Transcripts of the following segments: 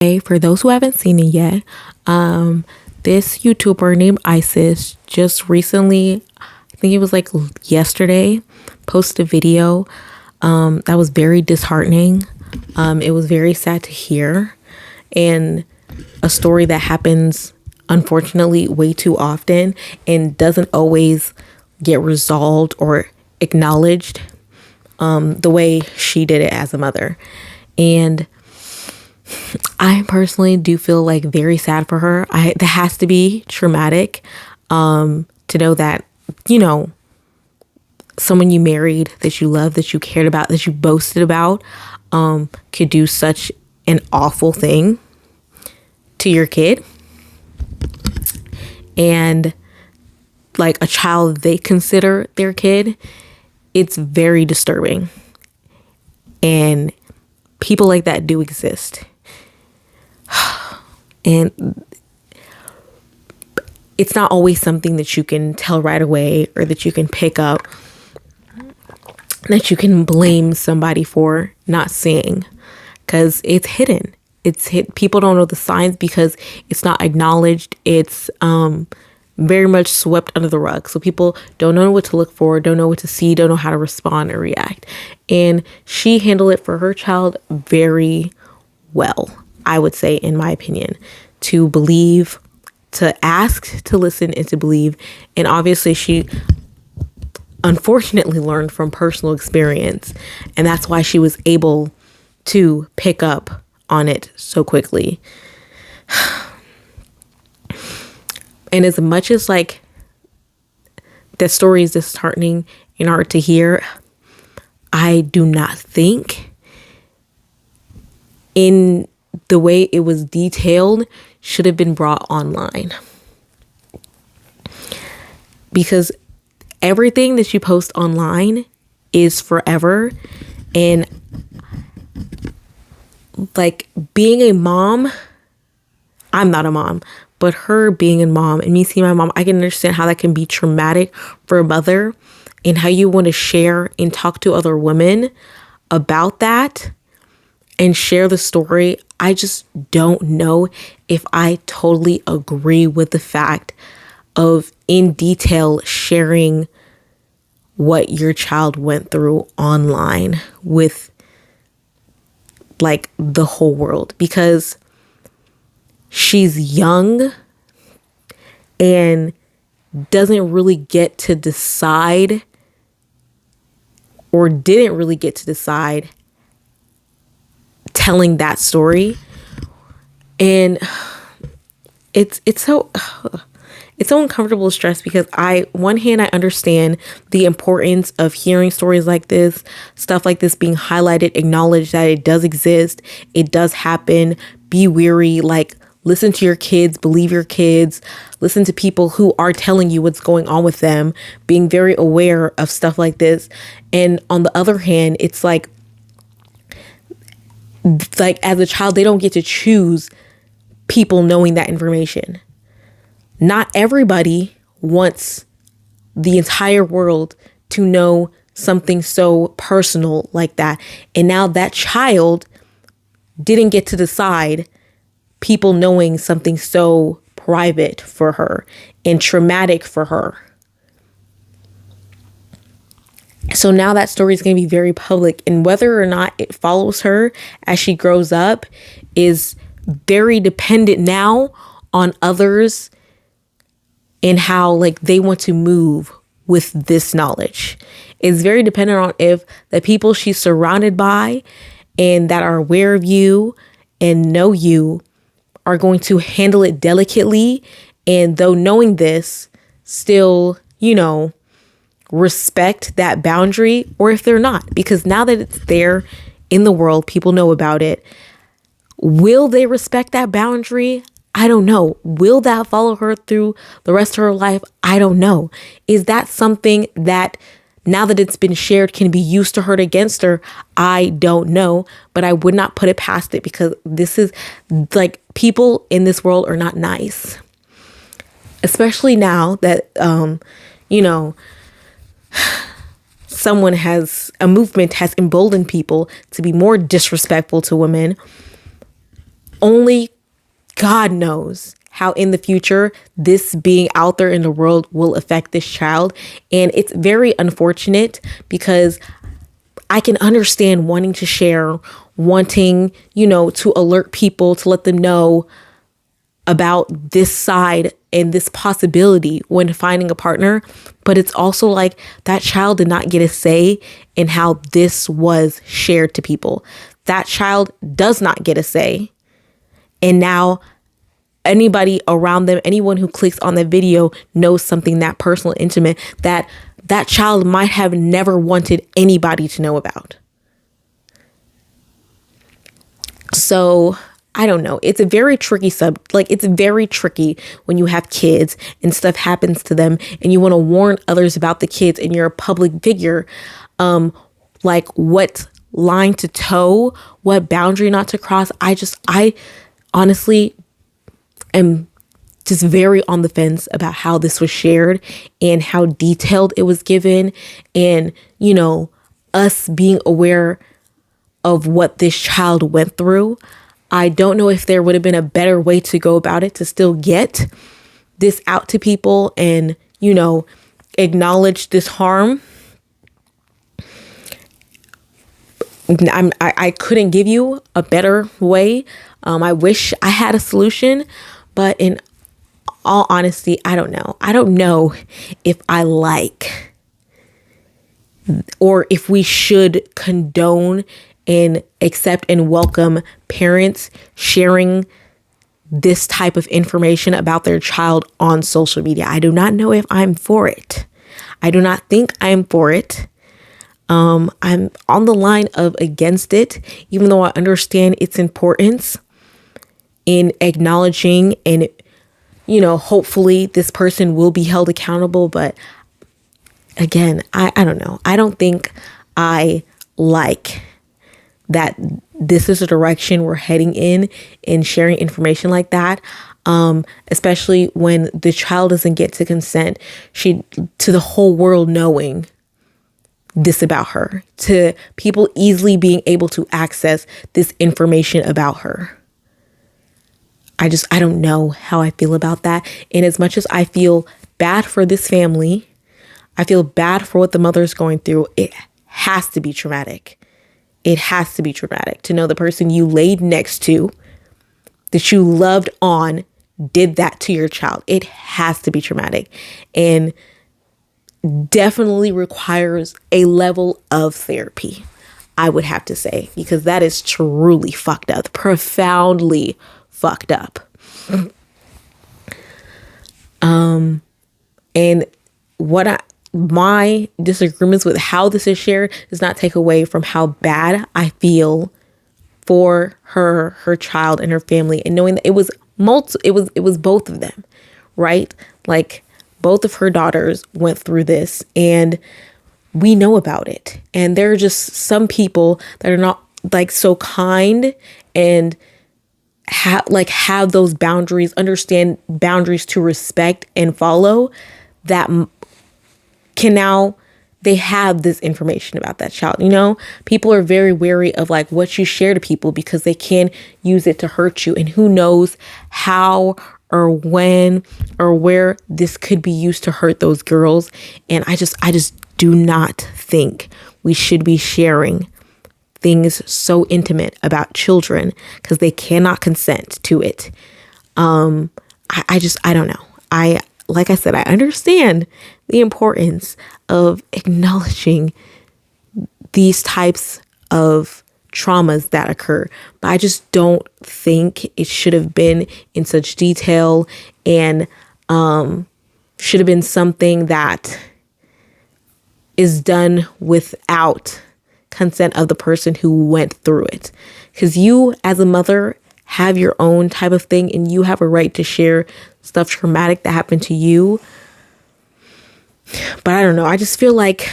Hey, for those who haven't seen it yet, this YouTuber named Isis just recently, I think it was like yesterday, posted a video that was very disheartening. It was very sad to hear, and a story that happens unfortunately way too often and doesn't always get resolved or acknowledged the way she did it as a mother. And I personally do feel like very sad for her. That has to be traumatic to know that, you know, someone you married, that you loved, that you cared about, that you boasted about, could do such an awful thing to your kid. And like a child they consider their kid, it's very disturbing. And people like that do exist. And it's not always something that you can tell right away or that you can pick up, that you can blame somebody for not seeing, because it's hidden. People don't know the signs because it's not acknowledged. It's very much swept under the rug. So people don't know what to look for, don't know what to see, don't know how to respond or react. And she handled it for her child very well, I would say, in my opinion. To believe, to ask, to listen, and to believe. And obviously she unfortunately learned from personal experience, and that's why she was able to pick up on it so quickly. And as much as like that story is disheartening and hard to hear, I do not think in the way it was detailed should have been brought online. Because everything that you post online is forever. And like being a mom, I'm not a mom, but her being a mom and me seeing my mom, I can understand how that can be traumatic for a mother, and how you want to share and talk to other women about that and share the story. I just don't know if I totally agree with the fact of in detail sharing what your child went through online with like the whole world, because she's young and doesn't really get to decide, or didn't really get to decide, telling that story. And it's so uncomfortable, stress, because one hand, I understand the importance of hearing stories like this, stuff like this being highlighted, acknowledge that it does exist, it does happen, be weary, like listen to your kids, believe your kids, listen to people who are telling you what's going on with them, being very aware of stuff like this. And on the other hand, it's like as a child, they don't get to choose people knowing that information. Not everybody wants the entire world to know something so personal like that. And now that child didn't get to decide people knowing something so private for her and traumatic for her. So now that story is going to be very public, and whether or not it follows her as she grows up is very dependent now on others and how like they want to move with this knowledge. It's very dependent on if the people she's surrounded by and that are aware of you and know you are going to handle it delicately, and though knowing this, still, respect that boundary, or if they're not. Because now that it's there in the world, people know about it. Will they respect that boundary? I don't know. Will that follow her through the rest of her life? I don't know. Is that something that now that it's been shared can be used to hurt against her? I don't know, but I would not put it past it, because this is like, people in this world are not nice. Especially now that, a movement has emboldened people to be more disrespectful to women. only God knows how in the future this being out there in the world will affect this child. And it's very unfortunate because I can understand wanting to share, wanting, to alert people, to let them know about this side and this possibility when finding a partner. But it's also like that child did not get a say in how this was shared to people. That child does not get a say. And now anybody around them, anyone who clicks on the video knows something that personal, intimate, that child might have never wanted anybody to know about. So I don't know. It's a very tricky it's very tricky when you have kids and stuff happens to them and you want to warn others about the kids and you're a public figure. Like what line to toe, what boundary not to cross. I honestly am just very on the fence about how this was shared and how detailed it was given, and us being aware of what this child went through. I don't know if there would have been a better way to go about it to still get this out to people and acknowledge this harm. I couldn't give you a better way. I wish I had a solution, but in all honesty, I don't know. I don't know if I like or if we should condone and accept and welcome parents sharing this type of information about their child on social media. I do not know if I'm for it. I do not think I'm for it. I'm on the line of against it, even though I understand its importance in acknowledging and hopefully this person will be held accountable. But again, I don't know. I don't think I like that this is a direction we're heading in sharing information like that. Especially when the child doesn't get to consent, to the whole world knowing this about her, to people easily being able to access this information about her. I don't know how I feel about that. And as much as I feel bad for this family, I feel bad for what the mother is going through. It has to be traumatic. It has to be traumatic to know the person you laid next to, that you loved on, did that to your child. It has to be traumatic and definitely requires a level of therapy, I would have to say, because that is truly fucked up, profoundly fucked up. And my disagreements with how this is shared does not take away from how bad I feel for her child and her family, and knowing that it was both of them, right? Like both of her daughters went through this and we know about it. And there are just some people that are not like so kind and have those boundaries, understand boundaries to respect and follow, that can now, they have this information about that child. People are very wary of like what you share to people because they can use it to hurt you, and who knows how or when or where this could be used to hurt those girls. And I just do not think we should be sharing things so intimate about children because they cannot consent to it. I don't know. Like I said, I understand the importance of acknowledging these types of traumas that occur, but I just don't think it should have been in such detail, and should have been something that is done without consent of the person who went through it. Because you as a mother have your own type of thing, and you have a right to share stuff traumatic that happened to you. But I don't know. I just feel like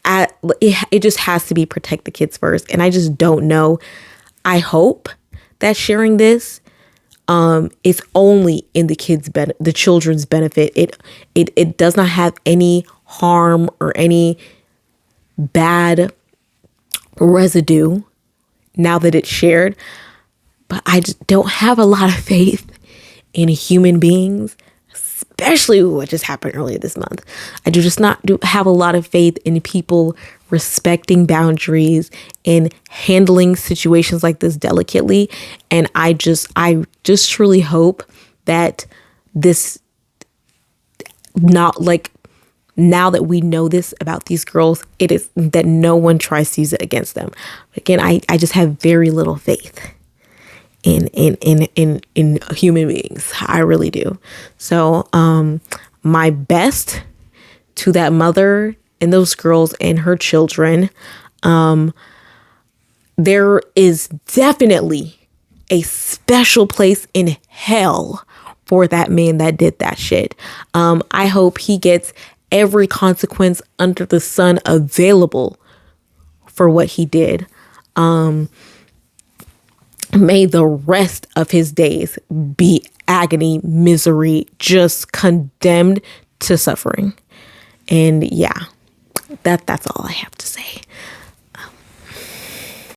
it just has to be protect the kids first. And I just don't know. I hope that sharing this is only in the children's benefit. It does not have any harm or any bad residue now that it's shared. but I just don't have a lot of faith in human beings, especially what just happened earlier this month. I do just not have a lot of faith in people respecting boundaries and handling situations like this delicately. And I just truly hope that this, not like, now that we know this about these girls, it is that no one tries to use it against them. Again, I just have very little faith in human beings. I really do. So my best to that mother and those girls and her children. There is definitely a special place in hell for that man that did that shit. I hope he gets every consequence under the sun available for what he did. May the rest of his days be agony, misery, just condemned to suffering. And yeah, that's all I have to say.